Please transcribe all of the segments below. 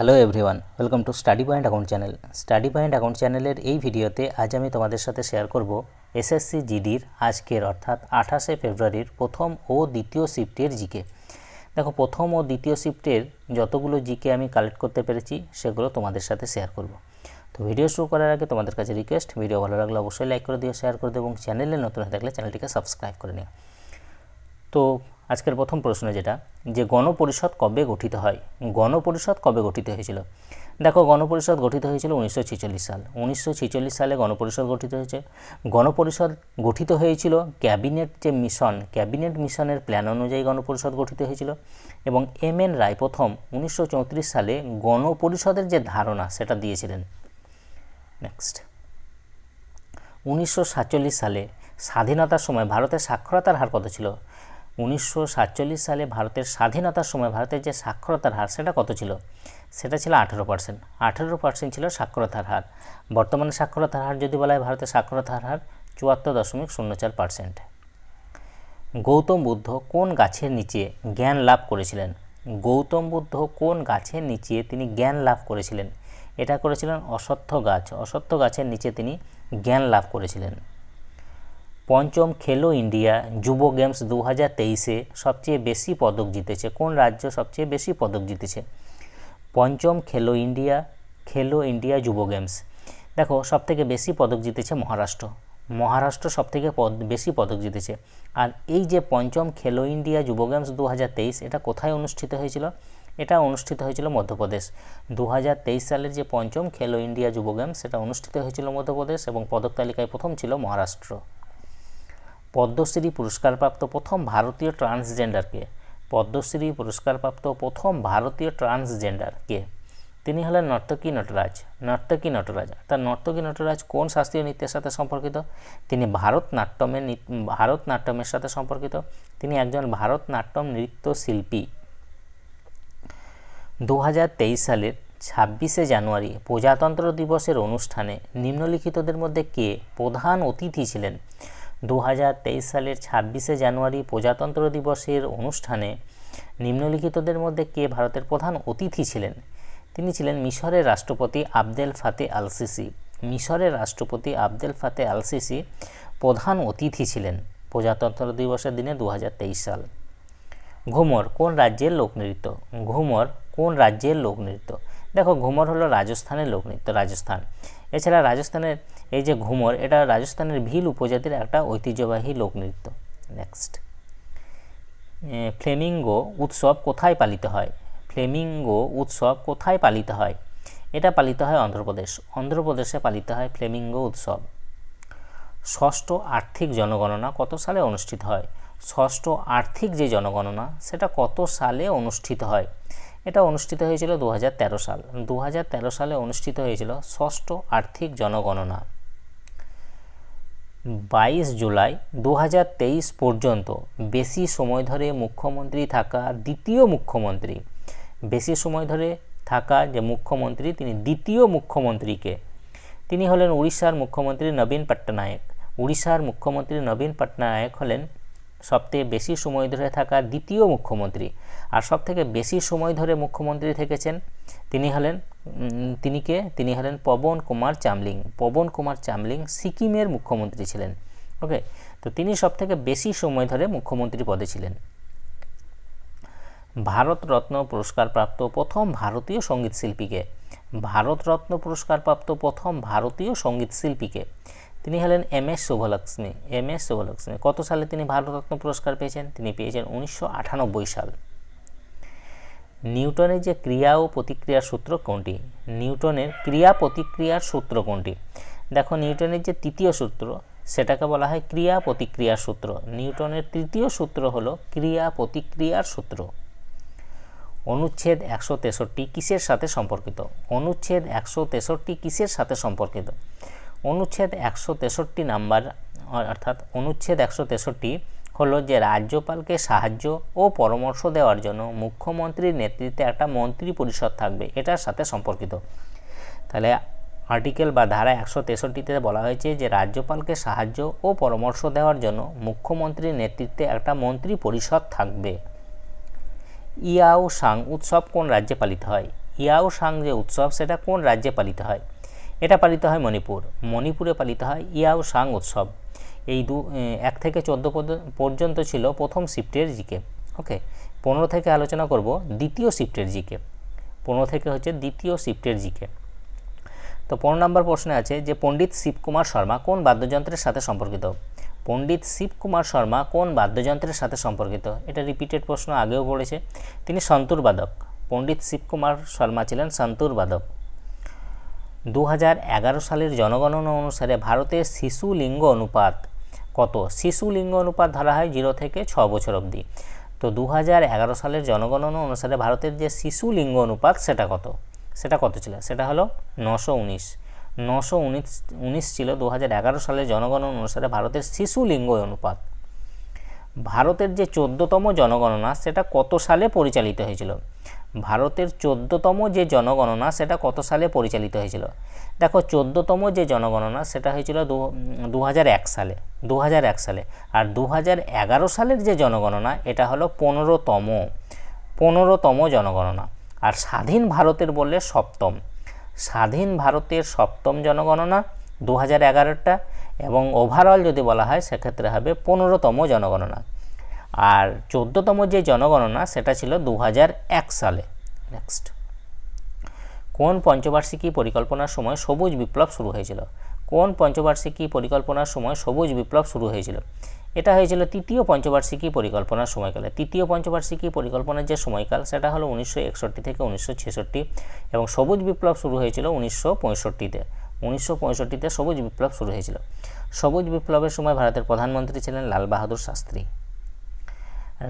Hello everyone, welcome to study point account channel. Study point account চ্যানেলের এই ভিডিওতে আজ আমি তোমাদের সাথে শেয়ার করব এসএসসি জিডির আজকের অর্থাৎ 28শে ফেব্রুয়ারির প্রথম ও দ্বিতীয় শিফটের জিকে। দেখো, প্রথম ও দ্বিতীয় শিফটের যতগুলো জিকে আমি কালেক্ট করতে পেরেছি সেগুলো তোমাদের সাথে শেয়ার করব। তো ভিডিও শুরু করার আগে তোমাদের কাছে রিকোয়েস্ট, ভিডিও ভালো লাগলে অবশ্যই লাইক করে দিও, শেয়ার করে দিও এবং চ্যানেলে নতুন হয়ে থাকলে চ্যানেলটিকে সাবস্ক্রাইব করে নিও। তো আজকের প্রথম প্রশ্ন যেটা, যে গণপরিষদ কবে গঠিত হয়? গণপরিষদ কবে গঠিত হয়েছিল? দেখো, গণপরিষদ গঠিত হয়েছিল 1946 সাল। 1946 সালে গণপরিষদ গঠিত হয়েছে। গণপরিষদ গঠিত হয়েছিল ক্যাবিনেট যে মিশন, ক্যাবিনেট মিশনের প্ল্যান অনুযায়ী গণপরিষদ গঠিত হয়েছিল এবং এম.এন. রায় প্রথম 1934 সালে গণপরিষদের যে ধারণা সেটা দিয়েছিলেন। নেক্সট, 1947 সালে স্বাধীনতার সময় ভারতের সাক্ষরতার হার কত ছিল? 1947 সালে ভারতের স্বাধীনতার সময় ভারতের যে সাক্ষরতার হার সেটা কত ছিল? সেটা ছিল 18%। 18% ছিল সাক্ষরতার হার। বর্তমানে সাক্ষরতার হার যদি বলা হয়, ভারতের সাক্ষরতার হার 74.04%। গৌতম বুদ্ধ কোন গাছের নিচে জ্ঞান লাভ করেছিলেন? গৌতম বুদ্ধ কোন গাছের নিচে তিনি জ্ঞান লাভ করেছিলেন? এটা করেছিলেন অশ্বত্থ গাছ। অশ্বত্থ গাছের নিচে তিনি জ্ঞান লাভ করেছিলেন। পঞ্চম খেলো ইন্ডিয়া যুব গেমস 2023-এ সবচেয়ে বেশি পদক জিতেছে? কোন রাজ্য সবচেয়ে বেশি পদক জিতেছে? পঞ্চম খেলো ইন্ডিয়া যুব গেমস। দেখো, সবথেকে বেশি পদক জিতেছে মহারাষ্ট্র। মহারাষ্ট্র সবথেকে বেশি পদক জিতেছে। আর এই যে পঞ্চম খেলো ইন্ডিয়া যুব গেমস 2023, এটা কোথায় অনুষ্ঠিত হয়েছিল? এটা অনুষ্ঠিত হয়েছিল মধ্যপ্রদেশ। 2023 সালের যে পঞ্চম খেলো ইন্ডিয়া যুব গেমস সেটা অনুষ্ঠিত হয়েছিল মধ্যপ্রদেশ এবং পদক তালিকায় প্রথম ছিল মহারাষ্ট্র। পদ্মশ্রী পুরস্কারপ্রাপ্ত প্রথম ভারতীয় ট্রান্সজেন্ডার কে? পদ্মশ্রী পুরস্কারপ্রাপ্ত প্রথম ভারতীয় ট্রান্সজেন্ডার কে? তিনি হলেন নর্তকী নটরাজ। নর্তকী নটরাজ। তার নর্তকী নটরাজ কোন শাস্ত্রীয় নৃত্যের সাথে সম্পর্কিত? তিনি ভারতনাট্যমের সাথে সম্পর্কিত। তিনি একজন ভারতনাট্যম নৃত্যশিল্পী। 2023 সালের 26শে জানুয়ারি প্রজাতন্ত্র দিবসের অনুষ্ঠানে নিম্নলিখিতদের মধ্যে কে প্রধান অতিথি ছিলেন? 2023 সালের 26শে জানুয়ারি প্রজাতন্ত্র দিবসের অনুষ্ঠানে নিম্নলিখিতদের মধ্যে কে ভারতের প্রধান অতিথি ছিলেন? তিনি ছিলেন মিশরের রাষ্ট্রপতি আবদেল ফাতে আল সিসি। মিশরের রাষ্ট্রপতি আবদেল ফাতে আল সিসি প্রধান অতিথি ছিলেন প্রজাতন্ত্র দিবসের দিনে 2023 সাল। ঘুমর কোন রাজ্যের লোকনৃত্য? ঘুমর কোন রাজ্যের লোকনৃত্য? দেখো, ঘুমর হলো রাজস্থানের লোকনৃত্য, রাজস্থান। এছাড়া রাজস্থানের এই যে ঘুমর, এটা রাজস্থানের ভিল উপজাতির একটা ঐতিহ্যবাহী লোকনৃত্য। নেক্সট, ফ্লেমিঙ্গো উৎসব কোথায় পালিত হয়? ফ্লেমিঙ্গো উৎসব কোথায় পালিত হয়? এটা পালিত হয় অন্ধ্রপ্রদেশ। অন্ধ্রপ্রদেশে পালিত হয় ফ্লেমিঙ্গো উৎসব। ষষ্ঠ আর্থিক জনগণনা কত সালে অনুষ্ঠিত হয়? ষষ্ঠ আর্থিক যে জনগণনা সেটা কত সালে অনুষ্ঠিত হয়? এটা অনুষ্ঠিত হয়েছিল 2013 সাল। 2013 সালে অনুষ্ঠিত হয়েছিল ষষ্ঠ আর্থিক জনগণনা। 22 জুলাই 2023 পর্যন্ত বেশি সময় ধরে মুখ্যমন্ত্রী থাকা দ্বিতীয় মুখ্যমন্ত্রী, বেশি সময় ধরে থাকা যে মুখ্যমন্ত্রী তিনি দ্বিতীয় মুখ্যমন্ত্রীকে? তিনি হলেন উড়িষ্যার মুখ্যমন্ত্রী নবীন পট্টনায়ক। উড়িষ্যার মুখ্যমন্ত্রী নবীন পট্টনায়ক হলেন সবথেকে বেশি সময় ধরে থাকা দ্বিতীয় মুখ্যমন্ত্রী। আর সবথেকে বেশি সময় ধরে মুখ্যমন্ত্রী থেকেছেন তিনি হলেন পবন কুমার চামলিং। পবন কুমার চামলিং সিকিমের মুখ্যমন্ত্রী ছিলেন। ওকে, তো তিনি সবথেকে বেশি সময় ধরে মুখ্যমন্ত্রী পদে ছিলেন। ভারতরত্ন পুরস্কারপ্রাপ্ত প্রথম ভারতীয় সঙ্গীত শিল্পীকে? ভারতরত্ন পুরস্কারপ্রাপ্ত প্রথম ভারতীয় সঙ্গীত শিল্পীকে? তিনি হলেন এম.এস. শুভলক্ষ্মী। এম.এস. শুভলক্ষ্মী। কত সালে তিনি ভারতরত্ন পুরস্কার পেয়েছেন? তিনি পেয়েছেন 1998 সাল। নিউটনের যে ক্রিয়া ও প্রতিক্রিয়ার সূত্র কোনটি? নিউটনের ক্রিয়া প্রতিক্রিয়ার সূত্র কোনটি? দেখো, নিউটনের যে তৃতীয় সূত্র সেটাকে বলা হয় ক্রিয়া প্রতিক্রিয়ার সূত্র। নিউটনের তৃতীয় সূত্র হলো ক্রিয়া প্রতিক্রিয়ার সূত্র। অনুচ্ছেদ 163 কিসের সাথে সম্পর্কিত? অনুচ্ছেদ 163 কিসের সাথে সম্পর্কিত? অনুচ্ছেদ 163 নাম্বার অর্থাৎ অনুচ্ছেদ 163 হলো যে রাজ্যপালকে সাহায্য ও পরামর্শ দেওয়ার জন্য মুখ্যমন্ত্রীর নেতৃত্বে একটা মন্ত্রী পরিষদ থাকবে, এটার সাথে সম্পর্কিত। তাহলে আর্টিকেল বা ধারা 163-তে বলা হয়েছে যে রাজ্যপালকে সাহায্য ও পরামর্শ দেওয়ার জন্য মুখ্যমন্ত্রীর নেতৃত্বে একটা মন্ত্রী পরিষদ থাকবে। ইয়াও সাং উৎসব কোন রাজ্যে পালিত হয়? ইয়াও সাং যে উৎসব সেটা কোন রাজ্যে পালিত হয়? এটা পালিত হয় মণিপুরে পালিত হয় ইয়াও সাং উৎসব। এই 1 থেকে 14 পর্যন্ত ছিল প্রথম শিফটের জিকে। ওকে, 15 থেকে আলোচনা করব দ্বিতীয় শিফটের জিকে। 15 থেকে হচ্ছে দ্বিতীয় শিফটের জিকে। তো 15 নম্বর প্রশ্নে আছে যে পণ্ডিত শিবকুমার শর্মা কোন বাদ্যযন্ত্রের সাথে সম্পর্কিত? পণ্ডিত শিবকুমার শর্মা কোন বাদ্যযন্ত্রের সাথে সম্পর্কিত? এটা রিপিটেড প্রশ্ন, আগেও পড়েছে। তিনি সন্তুর বাদক। পণ্ডিত শিবকুমার শর্মা ছিলেন সন্তুর বাদক। 2011 সালের জনগণনা অনুসারে ভারতের শিশু লিঙ্গ অনুপাত কত? শিশু লিঙ্গ অনুপাত ধরা হয় 0 থেকে 6 বছর অবধি। তো 2011 সালের জনগণনা অনুসারে ভারতের যে শিশু লিঙ্গ অনুপাত সেটা কত ছিল? সেটা হলো 919 ছিল 2011 সালের জনগণনা অনুসারে ভারতের শিশু লিঙ্গ অনুপাত। ভারতের যে 14তম জনগণনা সেটা কত সালে পরিচালিত হয়েছিল? ভারতের 14তম যে জনগণনা সেটা কত সালে পরিচালিত হয়েছিল? দেখো, 14তম যে জনগণনা সেটা হয়েছিল 2001 সালে। আর 2011 সালের যে জনগণনা এটা হলো 15তম জনগণনা। আর স্বাধীন ভারতের বললে সপ্তম। স্বাধীন ভারতের সপ্তম জনগণনা 2011টা, এবং ওভারঅল যদি বলা হয় সেক্ষেত্রে হবে 15তম জনগণনা। আর 14তম যে জনগণনা সেটা ছিল 2001 সালে। নেক্সট, কোন পঞ্চবার্ষিকী পরিকল্পনার সময় সবুজ বিপ্লব শুরু হয়েছিল? কোন পঞ্চবার্ষিকী পরিকল্পনার সময় সবুজ বিপ্লব শুরু হয়েছিল? এটা হয়েছিল তৃতীয় পঞ্চবার্ষিকী পরিকল্পনার সময়কালে। তৃতীয় পঞ্চবার্ষিকী পরিকল্পনার যে সময়কাল সেটা হলো 1961 থেকে 1966, এবং সবুজ বিপ্লব শুরু হয়েছিল 1965-তে। 1965-তে সবুজ বিপ্লব শুরু হয়েছিল। সবুজ বিপ্লবের সময় ভারতের প্রধানমন্ত্রী ছিলেন লাল বাহাদুর শাস্ত্রী।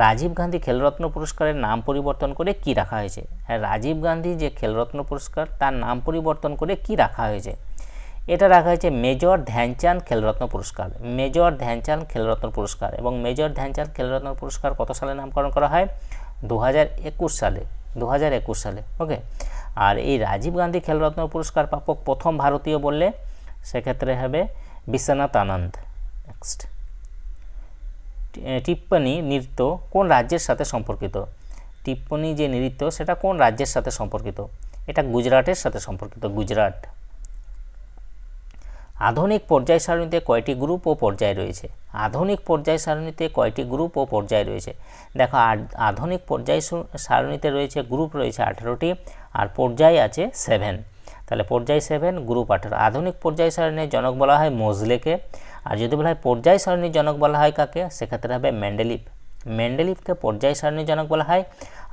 রাজীব গান্ধী খেলরত্ন পুরস্কারের নাম পরিবর্তন করে কি রাখা হয়েছে? রাজীব গান্ধী যে খেলরত্ন পুরস্কার তার নাম পরিবর্তন করে কি রাখা হয়েছে? এটা রাখা হয়েছে মেজর ধ্যানচাঁদ খেলরত্ন পুরস্কার। মেজর ধ্যানচাঁদ খেলরত্ন পুরস্কার। এবং মেজর ধ্যানচাঁদ খেলরত্ন পুরস্কার কত সালে নামকরণ করা হয়? 2021 সালে। 2021 সালে। ওকে, আর এই রাজীব গান্ধী খেলরত্ন পুরস্কার প্রাপক প্রথম ভারতীয় বললে সেক্ষেত্রে হবে বিশ্বনাথ আনন্দ। নেক্সট, টিপ্পনী নৃত্য কোন রাজ্যের সাথে সম্পর্কিত? টিপ্পনী যে নৃত্য সেটা কোন রাজ্যের সাথে সম্পর্কিত? এটা গুজরাটের সাথে সম্পর্কিত, গুজরাট। আধুনিক পর্যায় সারণীতে কয়টি গ্রুপ ও পর্যায় রয়েছে? আধুনিক পর্যায় সারণীতে কয়টি গ্রুপ ও পর্যায় রয়েছে? দেখো, আধুনিক পর্যায় সারণীতে রয়েছে গ্রুপ রয়েছে 18টি, আর পর্যায় আছে 7। তাহলে পর্যায় 7, গ্রুপ 18। আধুনিক পর্যায় সারণীর জনক বলা হয় মোজলেকে। আর যদি বলা হয় পর্যায় সারণীর জনক বলা হয় কাকে, সেক্ষেত্রে হবে মেন্ডেলিভ। মেন্ডেলিভকে পর্যায় সারণীর জনক বলা হয়,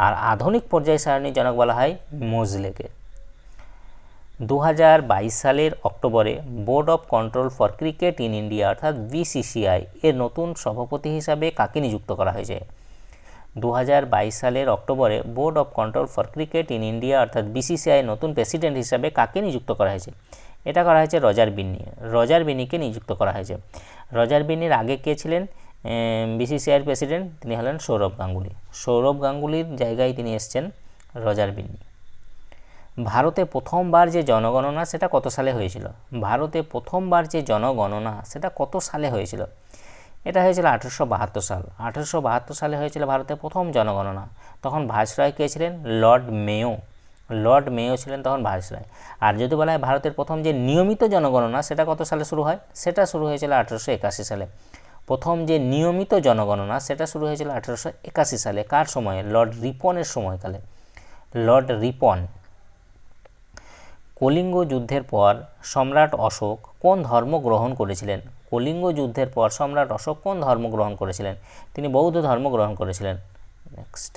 আর আধুনিক পর্যায় সারণীর জনক বলা হয় মোজলেকে। 2022 সালের অক্টোবরে board of control for cricket in India অর্থাৎ BCCI এর নতুন সভাপতি হিসাবে কাকে নিযুক্ত করা হয়েছে? 2022 সালের অক্টোবরে board of control for cricket in India অর্থাৎ BCCI এর নতুন প্রেসিডেন্ট হিসাবে কাকে নিযুক্ত করা হয়েছে? এটা করা হয়েছে রজার বিন্নি। রজার বিন্নিকে নিযুক্ত করা হয়েছে। রজার বিন্নির আগে কে ছিলেন BCCI এর প্রেসিডেন্ট? তিনি হলেন সৌরভ গাঙ্গুলি। সৌরভ গাঙ্গুলির জায়গায় তিনি এসছেন রজার বিন্নি। ভারতে প্রথমবার যে জনগণনা সেটা কত সালে হয়েছিল? ভারতে প্রথমবার যে জনগণনা সেটা কত সালে হয়েছিল? এটা হয়েছিল 1872 সাল। 1872 সালে হয়েছিল ভারতে প্রথম জনগণনা। তখন ভাইসরয় কে ছিলেন? Lord Mayo. লর্ড মেয়ো ছিলেন তখন ভাইসরয়। আর যদি বলা হয় ভারতের প্রথম যে নিয়মিত জনগণনা সেটা কত সালে শুরু হয়? সেটা শুরু হয়েছিল 1881 সালে। প্রথম যে নিয়মিত জনগণনা সেটা শুরু হয়েছিল 1881 সালে। কার সময়ে? লর্ড রিপনের সময়কালে। লর্ড রিপন। কলিঙ্গ যুদ্ধের পর সম্রাট অশোক কোন ধর্ম গ্রহণ করেছিলেন? কলিঙ্গ যুদ্ধের পর সম্রাট অশোক কোন ধর্ম গ্রহণ করেছিলেন? তিনি বৌদ্ধ ধর্ম গ্রহণ করেছিলেন। নেক্সট,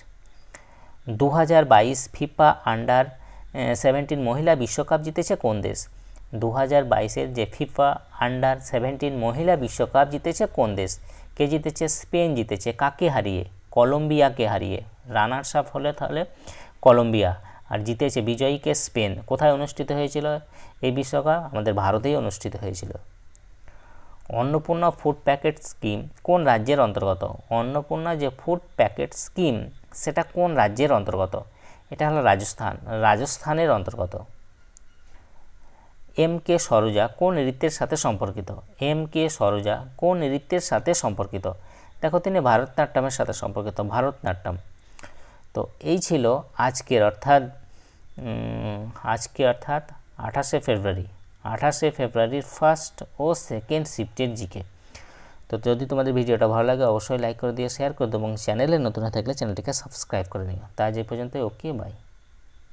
2022 ফিফা আন্ডার 17 মহিলা বিশ্বকাপ জিতেছে কোন দেশ? 2022-এর যে ফিফা আন্ডার 17 মহিলা বিশ্বকাপ জিতেছে কোন দেশ? কে জিতেছে? স্পেন জিতেছে। কাকে হারিয়ে? কলম্বিয়াকে হারিয়ে। রানার্স আপ হলে তাহলে কলম্বিয়া, আর জিতেছে বিজয়ীকে স্পেন। কোথায় অনুষ্ঠিত হয়েছিল এই বিশ্বকাপ? আমাদের ভারতেই অনুষ্ঠিত হয়েছিল। অন্নপূর্ণা ফুড প্যাকেট স্কিম কোন রাজ্যের অন্তর্গত? অন্নপূর্ণা যে ফুড প্যাকেট স্কিম সেটা কোন রাজ্যের অন্তর্গত? এটা হলো রাজস্থান। রাজস্থানের অন্তর্গত। MK সরোজা কোন নৃত্যের সাথে সম্পর্কিত? MK সরোজা কোন নৃত্যের সাথে সম্পর্কিত? দেখো, তিনি ভারতনাট্যমের সাথে সম্পর্কিত। ভারতনাট্যম। তো এই ছিল আজকের অর্থাৎ আজকে অর্থাৎ 28শে ফেব্রুয়ারির ফার্স্ট ও সেকেন্ড শিফটের জিকে। তো যদি তোমাদের ভিডিওটা ভালো লাগে অবশ্যই লাইক করে দিয়ে শেয়ার করে দেবো এবং চ্যানেলে নতুন হয়ে থাকলে চ্যানেলটিকে সাবস্ক্রাইব করে নিও। তা আজ এই পর্যন্ত, ওকে বাই।